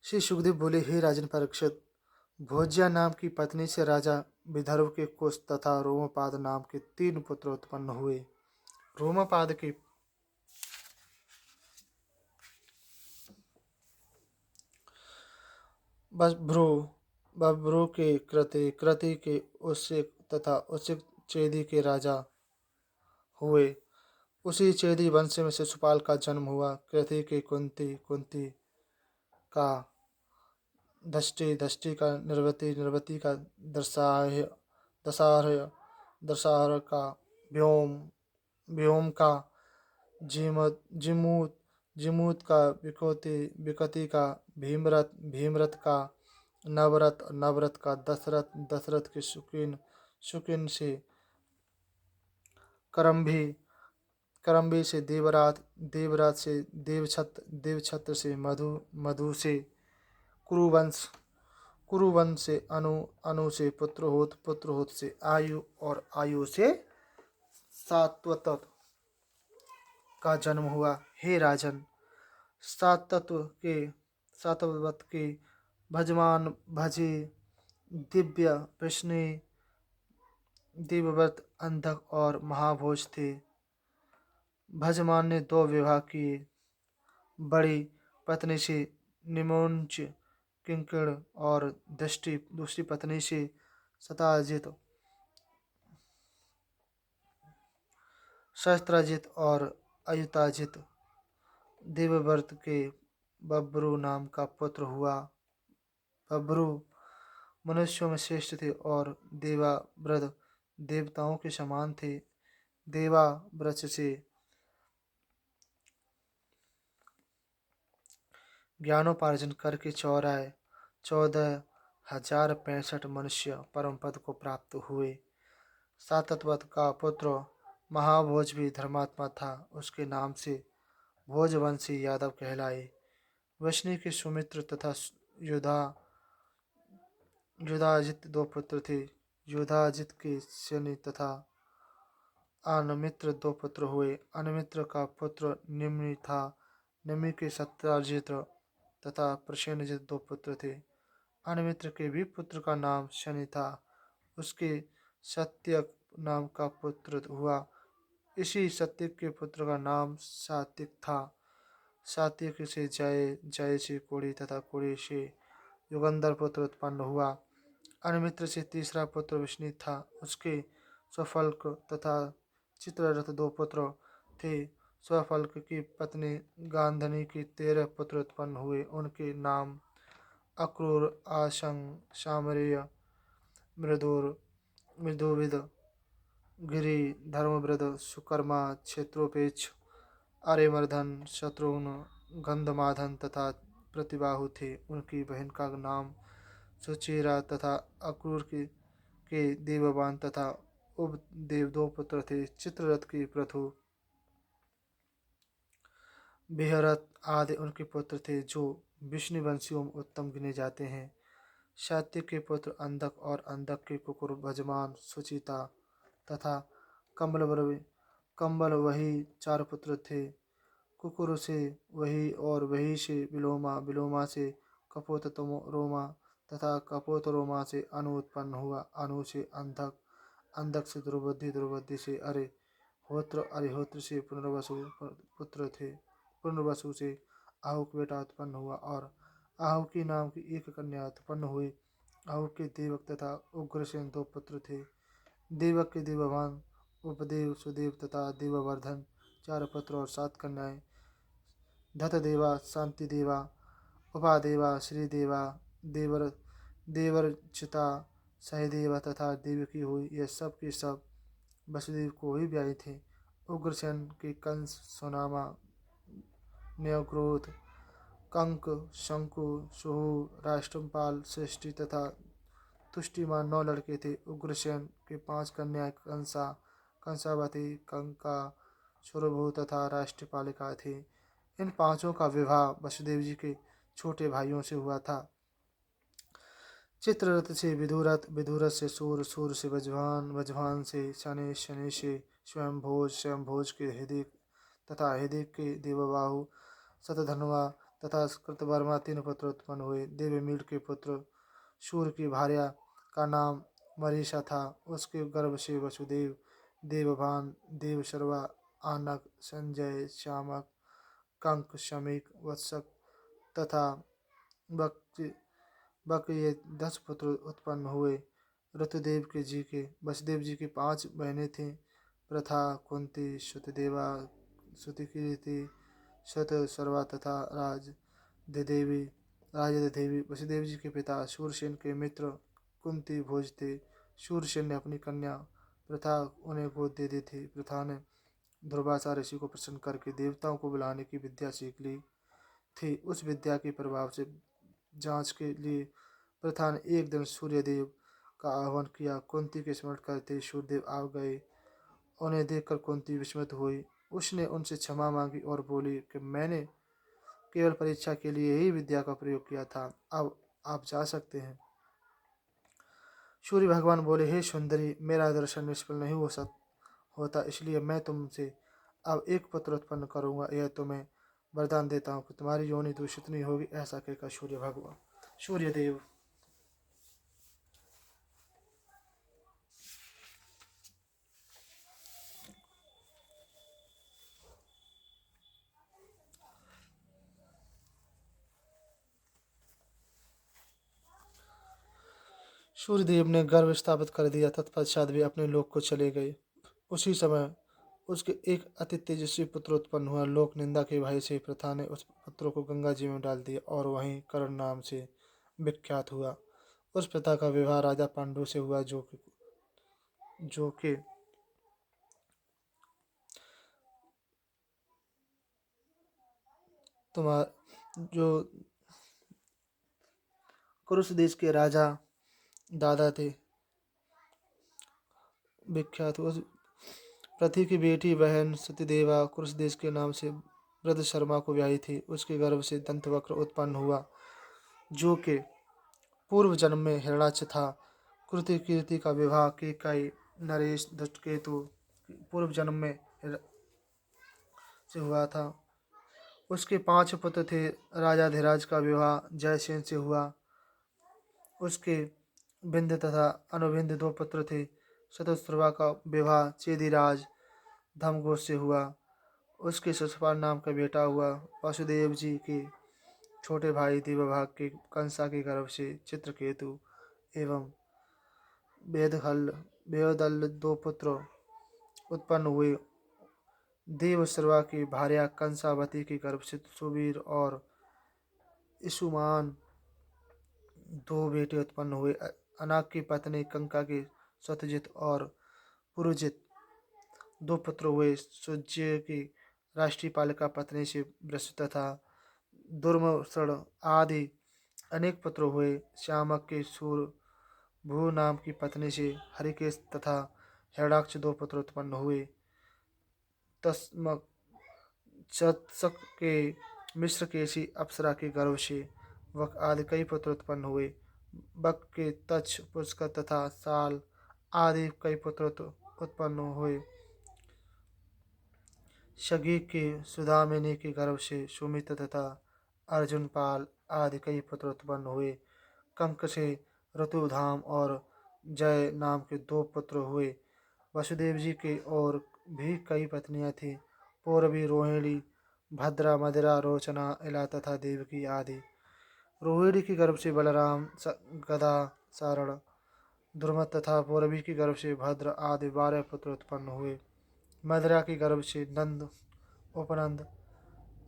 श्री सुखदेव बोले, हे राजन परीक्षित, भोज्या नाम की पत्नी से राजा विदर्भ के कुश तथा रोमपाद नाम के 3 पुत्र उत्पन्न हुए। रोमपाद के बभ्रू, बभ्रू के कृति, कृति के उसिक तथा उसिक चेदी के राजा हुए। उसी चेदी वंश में शिशुपाल का जन्म हुआ। कृति के कुंती, कुंती का दष्टि, दष्टि का निर्वति, निर्वति का दर्शाह्य, दशार्य, दशार्य का व्योम, व्योम का जिमूत, जिमूत, जिमूत का विकोति, विकति का भीमरथ, भीमरथ का नवरथ, नवरथ का दशरथ, दशरथ के शुकिन, शुकिन से करम्भी, करम्भी से देवरात, देवरात से देवछत्र, देवछत्र से मधु, मधु से कुरुवंश, कुरुवंश से अनु, अनु से पुत्रहोत, पुत्रहोत से आयु और आयु से सात्वत का जन्म हुआ। हे राजन, सातत्व के, सातवत के भजमान भजे दिव्य विष्णु देवव्रत अंधक और महाभोज थे। भजमान ने 2 विवाह किए। बड़ी पत्नी से निमोंच किंकण और दृष्टि, दूसरी पत्नी से सताजित, शस्त्राजित और अयुताजित। देवव्रत के बब्रू नाम का पुत्र हुआ। बब्रू मनुष्यों में श्रेष्ठ थे और देवाव्रत देवताओं के समान थे। देवाव्रत से ज्ञानोपार्जन करके 14,065 मनुष्य परम पद को प्राप्त हुए। सातवत का पुत्र महाभोज भी धर्मात्मा था। उसके नाम से भोजवंशी यादव कहलाए। वैष्णि के सुमित्र तथा युधा, युधाजित 2 पुत्र थे। युधाजित के शनि तथा अनमित्र 2 पुत्र हुए। अनमित्र का पुत्र निम्नि था। निम्नि के सत्याजित तथा प्रसेनजित 2 पुत्र थे। अनमित्र के भी पुत्र का नाम शनि था। उसके सत्यक नाम का पुत्र हुआ। इसी सत्यक के पुत्र का नाम सात्विक था। सात्विक से जय, जय से कुड़ी तथा कुड़ी से युगंधर पुत्र उत्पन्न हुआ। अनमित्र से तीसरा पुत्र विष्णु था। उसके स्वफल्क तथा चित्ररथ 2 पुत्र थे। स्वफल्क की पत्नी गांधनी के 13 पुत्र उत्पन्न हुए। उनके नाम अक्रूर, आशंग, सामरीय, मृदुर, मृदुविद, गिरि, धर्मव्रत, सुकर्मा, क्षेत्रोपेक्ष, आर्यमर्दन, शत्रुघ्न, गंधमादन तथा प्रतिबाहु थे। उनकी बहन का नाम सुचेरा तथा अक्रूर के देववान तथा उपदेव 2 पुत्र थे। चित्ररथ की प्रथु, बेहरत आदि उनके पुत्र थे, जो विष्णुवंशियों में उत्तम गिने जाते हैं। सात्विक के पुत्र अंधक और अंधक के कुकुर भजमान, सुचिता तथा कंबल वही 4 पुत्र थे। कुकुर से वही और वही से विलोमा, विलोमा से कपोत रोमा तथा कपोत रोमा से अनु उत्पन्न हुआ। अनु से अंधक, अंधक से द्रौपदी, द्रौपदी से अरिहोत्र, अरिहोत्र से पुनर्वसु पुत्र थे। पुनर्वसु से आहुक बेटा उत्पन्न हुआ और आहुकी नाम की एक कन्या उत्पन्न हुई। आहुक के देवक तथा उग्रसेन 2 पुत्र थे। देवक के देववान उपदेव, सुदेव तथा देववर्धन 4 पुत्र और 7 कन्याएं। धतदेवा, शांतिदेवा, उपादेवा, श्रीदेवा, देवर, देवर्चिता, सहदेवा तथा देवकी हुई, यह सब के सब वसुदेव को ही ब्याही थे। उग्रसेन के कंस, सुनामा, न्यग्रोध, कंक, शंकु, सुहु, राष्ट्रपाल, सृष्टि तथा तुष्टिमान 9 लड़के थे। उग्रसेन के 5 कन्याएं कंसा, कंसावती, कंका, सुरभु तथा राष्ट्रपालिका थे। इन पांचों का विवाह वसुदेव जी के छोटे भाइयों से हुआ था। चित्ररथ से विदुरथ, विदुरथ से सूर, सूर से वज्रभान, वज्रभान से शनेश, शनेश से स्वयंभोज, स्वयंभोज के हृदय तथा हृदय के देवबाहु, शतधन्वा तथा कृतवर्मा 3 पुत्र उत्पन्न हुए। देवमीढ़ के पुत्र सूर्य की भार्या का नाम मरीषा था। उसके गर्भ से वसुदेव, देवभान, देवशर्वा, आनक, संजय, श्यामक, कंक, शमीक, वत्सक तथा बक बक ये 10 पुत्र उत्पन्न हुए। ऋतुदेव के वसुदेव जी की 5 बहनें थीं, प्रथा, कुंती, श्रुतदेवा, श्रुतिकीर्ति, शत सर्वा तथा राजदेवी। राजदेवी वसुदेव जी के पिता शूरसेन के मित्र कुंती भोज थे। शूरसेन ने अपनी कन्या प्रथा उन्हें गोद दे दी थी। प्रथा ने ध्रुवाचार्य ऋषि को प्रसन्न करके देवताओं को बुलाने की विद्या सीख ली थी। उस विद्या के प्रभाव से जांच के लिए प्रथा ने एक दिन सूर्यदेव का आह्वान किया। कुंती के स्मरण करते सूर्यदेव आ गए। उन्हें देखकर कुंती विस्मित हुई। उसने उनसे क्षमा मांगी और बोली कि मैंने केवल परीक्षा के लिए ही विद्या का प्रयोग किया था, अब आप जा सकते हैं। सूर्य भगवान बोले, हे सुंदरी, मेरा दर्शन निष्फल नहीं होता, इसलिए मैं तुमसे अब एक पुत्र उत्पन्न करूंगा। यह तुम्हें वरदान देता हूँ कि तुम्हारी योनि दूषित नहीं होगी। ऐसा कहकर सूर्यदेव सूर्यदेव ने गर्भ स्थापित कर दिया। तत्पश्चात वे अपने लोक को चले गए। उसी समय उसके एक अति तेजस्वी पुत्र उत्पन्न हुआ। लोक निंदा के भय से प्रथा ने उस पुत्र को गंगा जी में डाल दिया और वहीं कर्ण नाम से विख्यात हुआ। उस प्रथा का विवाह राजा पांडु से हुआ, जो कि तुम्हार जो कुरुष देश के राजा दादा थे, विख्यात हुआ। पृथ्वी की बेटी बहन सतीदेवा कुरुष देश के नाम से वृद्ध शर्मा को ब्याही थी। उसके गर्भ से दंतवक्र उत्पन्न हुआ, जो कि पूर्व जन्म में हिरणाक्ष था। कृति कीर्ति का विवाह केकई, नरेश, धृष्टकेतु पूर्व जन्म में से हुआ था। उसके 5 पुत्र थे। राजाधिराज का विवाह जयसेन से हुआ। उसके बिंद तथा अनुबिंद 2 पुत्र थे। शतुश्रवा का विवाह चेदिराज धर्मघोष से हुआ। उसके शिशुपाल नाम का बेटा हुआ। वासुदेव जी के छोटे भाई देवभाग के कंसा के गर्भ से चित्रकेतु एवं वेददल 2 पुत्र उत्पन्न हुए। देवश्रवा की भार्या कंसावती के गर्भ से सुवीर और ईसुमान 2 बेटे उत्पन्न हुए। अनाक की पत्नी कंका के सत्यजित और पुरुजित 2 पुत्र हुए। सुज्य की राष्ट्रीय पालिका पत्नी से वृष तथा दुर्मसण आदि अनेक पुत्र हुए। श्यामक के सूर भू नाम की पत्नी से हरिकेश तथा हिरणाक्ष 2 पुत्र उत्पन्न हुए। तस्मक चत्सक के मिश्र केशी अप्सरा के गर्भ से वक आदि कई पुत्र उत्पन्न हुए। बक के तक्ष, पुष्कर तथा साल आदि कई पुत्र उत्पन्न हुए। शगी के सुदामिनी के गर्भ से सुमित तथा अर्जुन पाल आदि कई पुत्र उत्पन्न हुए। कंक से ऋतुधाम और जय नाम के 2 पुत्र हुए। वसुदेव जी के और भी कई पत्नियां थीं। पूर्वी रोहिणी, भद्रा, मदिरा, रोचना, इला तथा देवकी आदि। रोहिणी के गर्भ से बलराम, गदा, सारण, दुर्मत तथा पूर्वी के गर्भ से भद्र आदि 12 पुत्र उत्पन्न हुए। मदिरा के गर्भ से नंद, उपनंद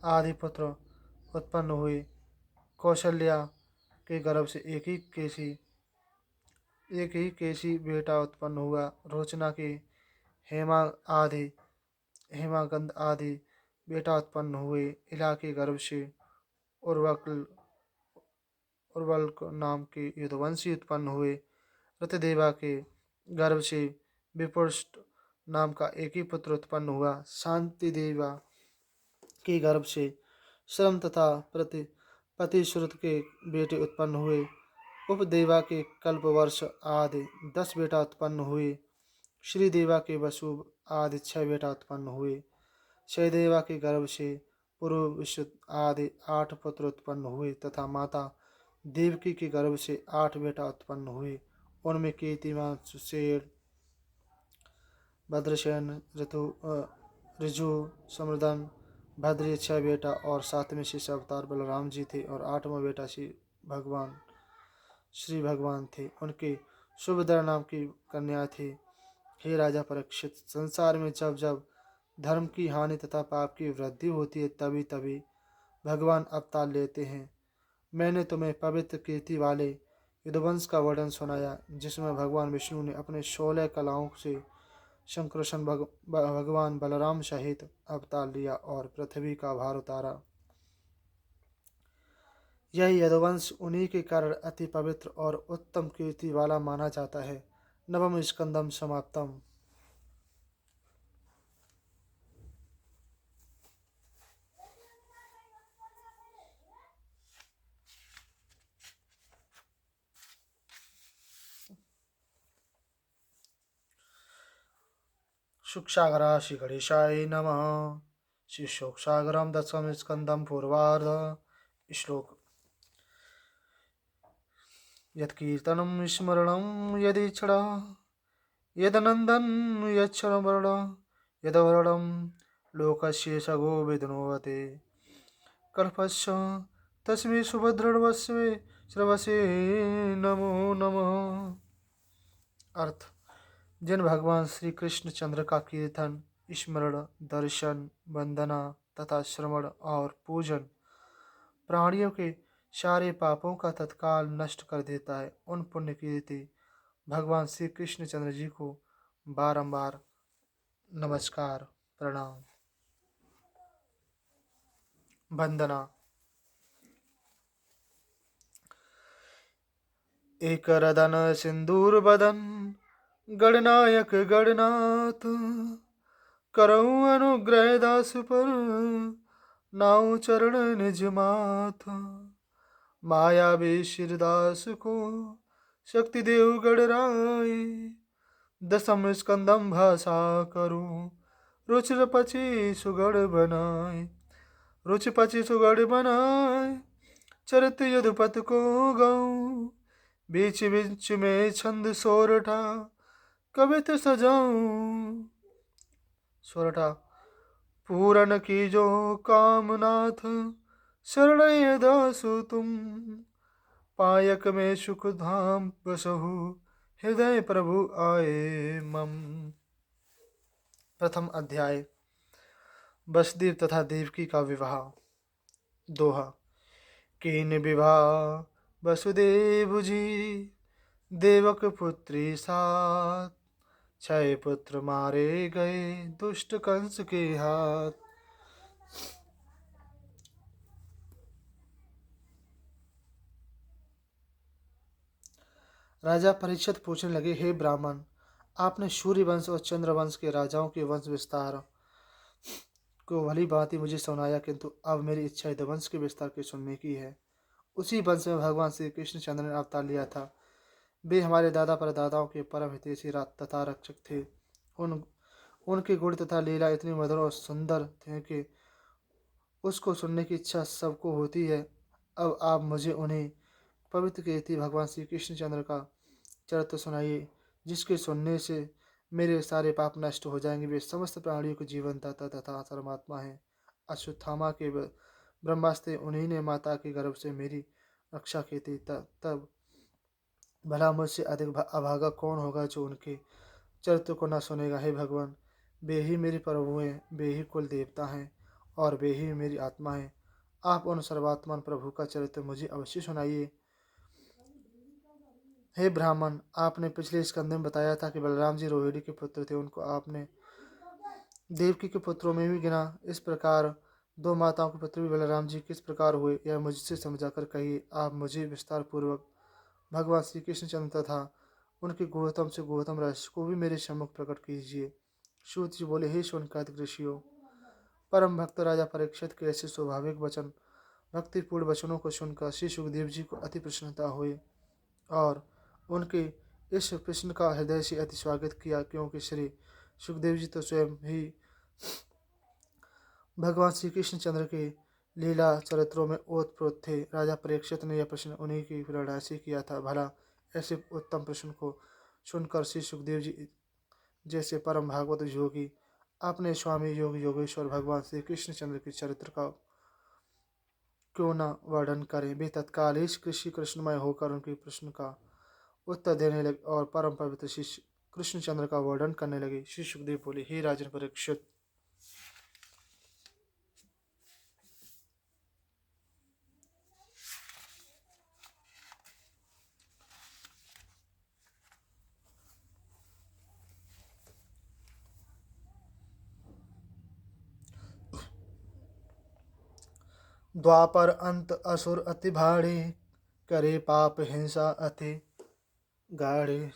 आदि पुत्र उत्पन्न हुए। कौशल्या के गर्भ से एक ही केसी एक ही केशी बेटा उत्पन्न हुआ। रोचना के हेमा आदि हेमागंध आदि बेटा उत्पन्न हुए। इला के गर्भ से उर्वकल उर्वल्क नाम के युद्धवंशी उत्पन्न हुए। ऋतदेवा के गर्भ से विपुष्ट नाम का एक ही पुत्र उत्पन्न हुआ। शांति देवा के गर्भ से श्रम तथा प्रतिश्रुत के बेटे उत्पन्न हुए। उपदेवा के कल्पवर्ष आदि 10 बेटा उत्पन्न हुए। श्रीदेवा के वसु आदि 6 बेटा उत्पन्न हुए। शयदेवा के गर्भ से पुरुष आदि 8 पुत्र उत्पन्न हुए तथा माता देवकी के गर्भ से 8 बेटा उत्पन्न हुए। उनमें कीर्तिमान सुषेण भद्रसेन ऋजु समर्दन भद्र 6 बेटा और 7वें शिष्य अवतार बलराम जी थे और 8वां बेटा श्री भगवान थे। उनके सुभद्रा नाम की कन्या थी। हे राजा परीक्षित, संसार में जब जब धर्म की हानि तथा पाप की वृद्धि होती है तभी तभी भगवान अवतार लेते हैं। मैंने तुम्हें पवित्र कीर्ति वाले यदुवंश का वर्णन सुनाया, जिसमें भगवान विष्णु ने अपने 16 कलाओं से शंकरशन भगवान बलराम सहित अवतार लिया और पृथ्वी का भार उतारा। यह यदुवंश उन्हीं के कारण अति पवित्र और उत्तम कीर्ति वाला माना जाता है। नवम स्कंदम समाप्तम। शुकसागरा श्री गणेशाय नमः। श्री शोकसागरम दशम स्कंदम पूर्वार्ध। श्लोक। यत्कीर्तनं स्मरणं यदीक्षणा यदनन्दन यच्छ्रवण यदवर्णं लोकस्य सगो विदुनोवते कल्पस्य तस्मै सुभद्रवस्वे श्रवसे नमो नमः। अर्थ। जिन भगवान श्री कृष्ण चंद्र का कीर्तन, स्मरण, दर्शन, वंदना तथा श्रवण और पूजन प्राणियों के सारे पापों का तत्काल नष्ट कर देता है, उन पुण्य कीर्ति भगवान श्री कृष्ण चंद्र जी को बारंबार नमस्कार प्रणाम वंदना। एक रदन सिंदूर बदन गणनायक गणनाथ करऊं अनुग्रह दास पर नाउ चरण निज माथ। माया शिरदास को शक्ति देव गणराय दसम स्कंदम भाषा करूं रुचि पची सुगढ़ बनाए। रुचि पची सुगढ़ बनाए चरित यदुपत को गाऊं। बीच बीच में छंद सोरठा कवित सजाऊं। सोरठा। पूरन की जो कामनाथ शरण दासु तुम पायक में सुख धाम बसहु हृदय प्रभु आए मम। प्रथम अध्याय। वसुदेव तथा देवकी का विवाह। दोहा। कीन विवाह वसुदेव जी देवक पुत्री साथ 6 पुत्र मारे गए दुष्ट कंस के हाथ। राजा परीक्षित पूछने लगे, हे ब्राह्मण, आपने सूर्य वंश और चंद्र वंश के राजाओं के वंश विस्तार को भली भांति मुझे सुनाया, किंतु अब मेरी इच्छा यदुवंश के विस्तार के सुनने की है। उसी वंश में भगवान श्री कृष्ण चंद्र ने अवतार लिया था। वे हमारे दादा परदादाओं के परम हितैषी तथा रक्षक थे। उनके गुण तथा लीला इतनी मधुर और सुंदर थे कि उसको सुनने की इच्छा सबको होती है। अब आप मुझे उन्हें पवित्र कीर्ति भगवान श्री कृष्ण चंद्र का चरित्र सुनाइए, जिसके सुनने से मेरे सारे पाप नष्ट हो जाएंगे। वे समस्त प्राणियों के जीवनदाता तथा परमात्मा हैं। अश्वत्थामा के ब्रह्मास्त्र उन्हीं ने माता के गर्भ से मेरी रक्षा की थी। तब भला मुझसे अधिक अभागा कौन होगा जो उनके चरित्र को न सुनेगा। हे भगवान, वे ही मेरे प्रभु हैं, वे ही कुल देवता हैं और वे ही मेरी आत्मा हैं। आप उन सर्वात्मान प्रभु का चरित्र मुझे अवश्य सुनाइए। हे ब्राह्मण, आपने पिछले स्कंद में बताया था कि बलराम जी रोहिणी के पुत्र थे, उनको आपने देवकी के पुत्रों में भी गिना। इस प्रकार दो माताओं के पुत्र भी बलराम जी किस प्रकार हुए, यह मुझसे समझाकर कहिए। आप मुझे विस्तार पूर्वक भगवान श्री कृष्णचंद्र तथा उनके गुहतम से गुहतम रहस्य को भी मेरे सम्मुख प्रकट कीजिए। सूत जी बोले, हे शोनकादिक ऋषियों, परम भक्त राजा परीक्षित के ऐसे स्वाभाविक वचन, भक्तिपूर्ण वचनों को सुनकर श्री सुखदेव जी को अति प्रसन्नता हुई और उनके इस प्रश्न का हृदय से अति स्वागत किया, क्योंकि श्री सुखदेव जी तो स्वयं ही भगवान श्री कृष्णचंद्र के लीला चरित्रों में ओतप्रोत थे। राजा परीक्षित ने यह प्रश्न उन्हीं की प्रेरणा से किया था। भला ऐसे उत्तम प्रश्न को सुनकर श्री सुखदेव जी जैसे परम भागवत योगी अपने स्वामी योग योगेश्वर भगवान श्री कृष्णचंद्र के चरित्र का क्यों न वर्णन करें। वे तत्काल ही कृषि कृष्णमय होकर उनके प्रश्न का उत्तर देने लगे और परम पवित्र श्री कृष्णचंद्र का वर्णन करने लगे। श्री सुखदेव बोले, हे राजन परीक्षित, द्वापर अंत असुर अति भाड़े, करे पाप हिंसा अति गाढ़े।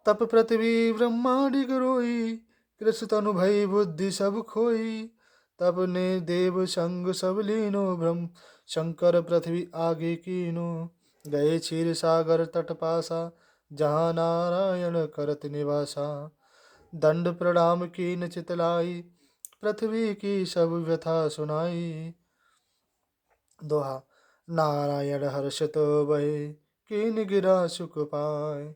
तप पृथ्वी ब्रह्मांडिक रोई, कृष्ण तनु भई बुद्धि सब खोई। तब ने देव संग सब लीनो, ब्रह्म शंकर पृथ्वी आगे कीनो। गए क्षीर सागर तट पासा, जहाँ नारायण करत निवासा। दंड प्रणाम कीन चितलाई, पृथ्वी की सब व्यथा सुनाई। दोहा। नारायण हर्षित भय, कीन गिरा सुख पाय।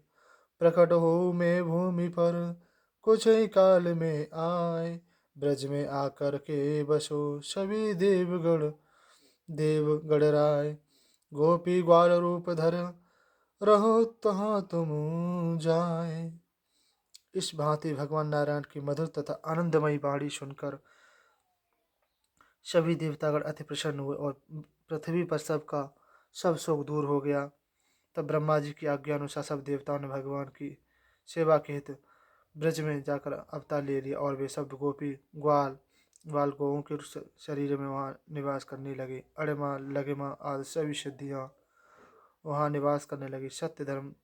प्रकट हो मैं भूमि पर, कुछ ही काल में आए। ब्रज में आकर के बसो, सभी देवगण राय। गोपी ग्वाल रूप धर, रहो तहाँ तुम जाए। इस भांति भगवान नारायण की मधुर तथा आनंदमयी वाणी सुनकर सभी देवतागण अति प्रसन्न हुए और पृथ्वी पर सबका सब शोक दूर हो गया। तब ब्रह्मा जी की आज्ञा अनुसार सब देवताओं ने भगवान की सेवा के हेतु ब्रज में जाकर अवतार ले लिया और वे सब गोपी ग्वाल गौओं के शरीर में वहाँ निवास करने लगे। अड़िमा लगिमा आदि सभी सिद्धियाँ वहाँ निवास करने लगी। सत्य धर्म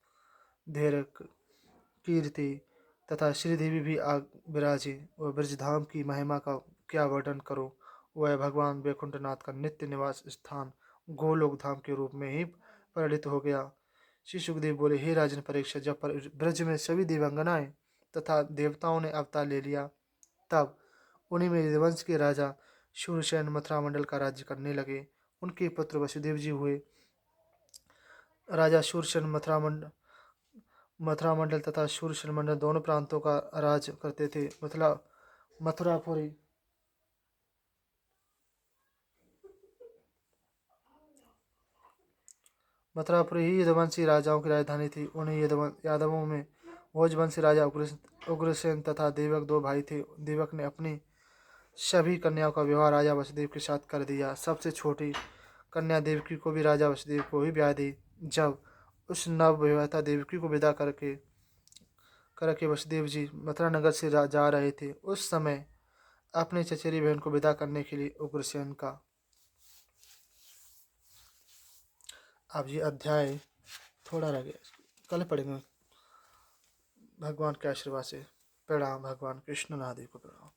धैर्य कीर्ति तथा श्रीदेवी भी आग विराजे। वह ब्रजधाम की महिमा का क्या वर्णन करो। वह भगवान वैकुंठनाथ का नित्य निवास स्थान गोलोक धाम के रूप में ही परिणित हो गया। श्री सुखदेव बोले, हे राजन परीक्षित, जब ब्रज में सभी देवांगनाएं तथा देवताओं ने अवतार ले लिया, तब उन्हीं में यदुवंश के राजा शूरसेन मथुरा मंडल का राज्य करने लगे। उनके पुत्र वसुदेव जी हुए। राजा शूरसेन मथुरा मंडल तथा शूरसेन मंडल दोनों प्रांतों का राज करते थे। मथुरापुरी ही यदुवंशी राजाओं की राजधानी थी। उन्हीं यादवों में भोजवंशी राजा उग्रसेन तथा देवक दो भाई थे। देवक ने अपनी सभी कन्याओं का विवाह राजा वसुदेव के साथ कर दिया। सबसे छोटी कन्या देवकी को भी राजा वसुदेव को ही ब्याह दी। जब उस नव विवाहिता देवकी को विदा करके वसुदेव जी मथुरा नगर से जा रहे थे, उस समय अपनी चचेरी बहन को विदा करने के लिए उग्रसेन का अब ये अध्याय थोड़ा रह गया, कल पढ़ेंगे। भगवान के आशीर्वाद से प्रणाम। भगवान कृष्ण महादेव को प्रणाम।